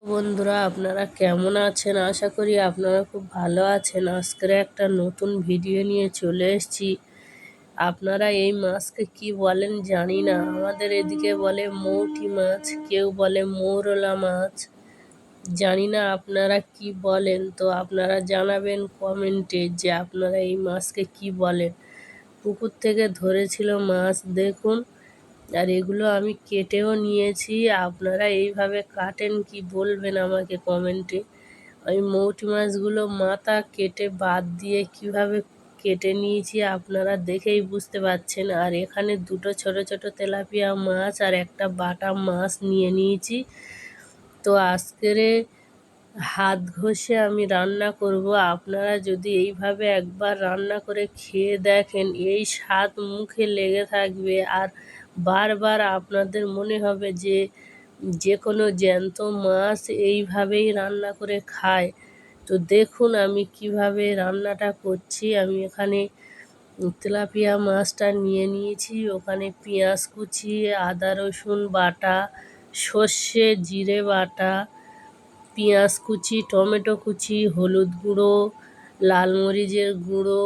বন্ধুরা, আপনারা কেমন আছেন? আশা করি আপনারা খুব ভালো আছেন। আজকের একটা নতুন ভিডিও নিয়ে চলে এসেছি। আপনারা এই মাছকে কি বলেন জানি না। আমাদের এদিকে বলে মৌটি মাছ, কেউ বলে মৌরলা মাছ। জানি না আপনারা কি বলেন, তো আপনারা জানাবেন কমেন্টে যে আপনারা এই মাছকে কি বলেন। পুকুর থেকে ধরেছিল মাছ, দেখুন। আর এগুলো আমি কেটেও নিয়েছি। আপনারা এইভাবে কাটেন কি বলবেন আমাকে কমেন্টে। আমি মৌটি মাছগুলো মাথা কেটে বাদ দিয়ে কিভাবে কেটে নিয়েছি আপনারা দেখেই বুঝতে পারছেন। আর এখানে দুটো ছোট ছোট তেলাপিয়া মাছ আর একটা বাটা মাছ নিয়ে নিয়েছি। তো আজকের হাত ঘষে আমি রান্না করব। আপনারা যদি এইভাবে একবার রান্না করে খেয়ে দেখেন, এই স্বাদ মুখে লেগে থাকবে। আর বারবার আপনাদের মনে হবে যে কোনো জ্যান্ত মাছ এইভাবেই রান্না করে খায়। তো দেখুন আমি কিভাবে রান্নাটা করছি। আমি এখানে তেলাপিয়া মাছটা নিয়ে নিয়েছি। ওখানে পেঁয়াজ কুচি, আদা রসুন বাটা, সর্ষে জিরে বাটা, পেঁয়াজ কুচি, টমেটো কুচি, হলুদ গুঁড়ো, লাল মরিচের গুঁড়ো,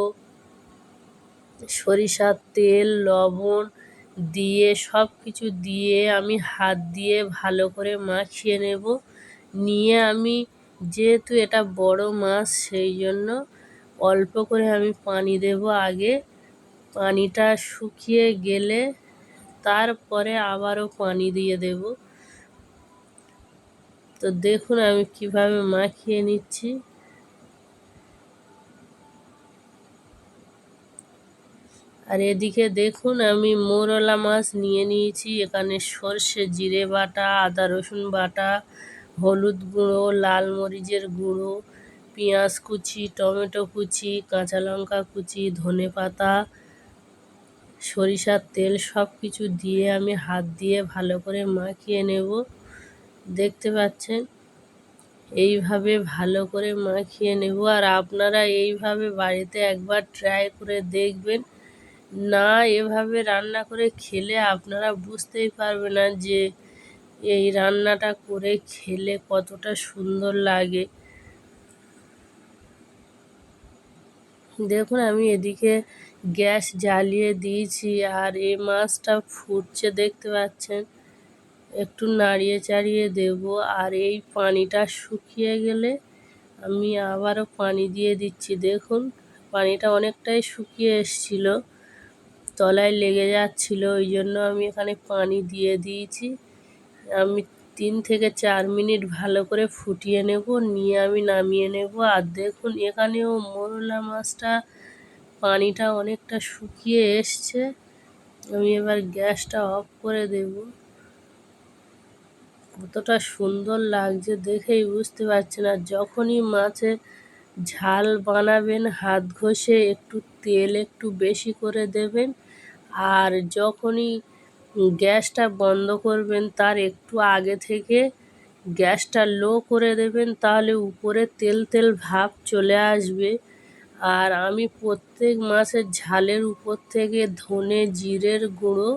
সরিষার তেল, লবণ দিয়ে সব কিছু দিয়ে আমি হাত দিয়ে ভালো করে মাখিয়ে নেব। নিয়ে আমি যেহেতু এটা বড় মাছ, সেই জন্য অল্প করে আমি পানি দেব আগে। পানিটা শুকিয়ে গেলে তারপরে আবারও পানি দিয়ে দেব। তো দেখুন আমি কিভাবে মাখিয়ে নিচ্ছি। আর এদিকে দেখুন আমি মৌরলা মাছ নিয়ে নিয়েছি। এখানে সর্ষে জিরে বাটা, আদা রসুন বাটা, হলুদ গুঁড়ো, লাল মরিচের গুঁড়ো, পেঁয়াজ কুচি, টমেটো কুচি, কাঁচা লঙ্কা কুচি, ধনে পাতা, সরিষার তেল সব কিছু দিয়ে আমি হাত দিয়ে ভালো করে মাখিয়ে নেব। দেখতে পাচ্ছেন এইভাবে ভালো করে মাখিয়ে নেব। আর আপনারা এইভাবে বাড়িতে একবার ট্রাই করে দেখবেন। না এভাবে রান্না করে খেলে আপনারা বুঝতেই পারবেন না যে এই রান্নাটা করে খেলে কতটা সুন্দর লাগে। দেখুন আমি এদিকে গ্যাস জ্বালিয়ে দিয়েছি আর এই মাছটা ফুটছে, দেখতে পাচ্ছেন। একটু নাড়িয়ে চাড়িয়ে দেব। আর এই পানিটা শুকিয়ে গেলে আমি আবারও পানি দিয়ে দিচ্ছি। দেখুন পানিটা অনেকটাই শুকিয়ে এসছিল, তলায় লেগে যাচ্ছিল, ওই জন্য আমি এখানে পানি দিয়ে দিয়েছি। আমি 3 থেকে 4 মিনিট ভালো করে ফুটিয়ে নেব, নিয়ে আমি নামিয়ে নেব। আর দেখুন এখানেও মৌরলা মাছটা পানিটা অনেকটা শুকিয়ে এসছে। আমি এবার গ্যাসটা অফ করে দেব। কতটা সুন্দর লাগছে দেখেই বুঝতে পারছেন। আর যখনই মাছের ঝাল বানাবেন হাত ঘষে একটু তেল একটু বেশি করে দেবেন। আর যখনই গ্যাসটা বন্ধ করবেন তার একটু আগে থেকে গ্যাসটা লো করে দেবেন, তাহলে উপরে তেল তেল ভাব চলে আসবে। আর আমি প্রত্যেক মাছের ঝালের উপর থেকে ধনে জিরের গুঁড়ো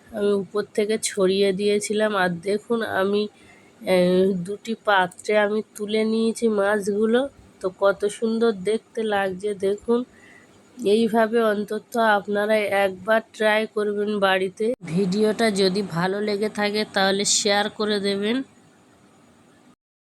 আমি উপর থেকে ছড়িয়ে দিয়েছিলাম। আর দেখুন আমি দুটি পাত্রে আমি তুলে নিয়েছি মাছগুলো। তো কত সুন্দর দেখতে লাগছে দেখুন। এইভাবে অন্তত আপনারা একবার ট্রাই করবেন বাড়িতে। ভিডিওটা যদি ভালো লেগে থাকে তাহলে শেয়ার করে দেবেন।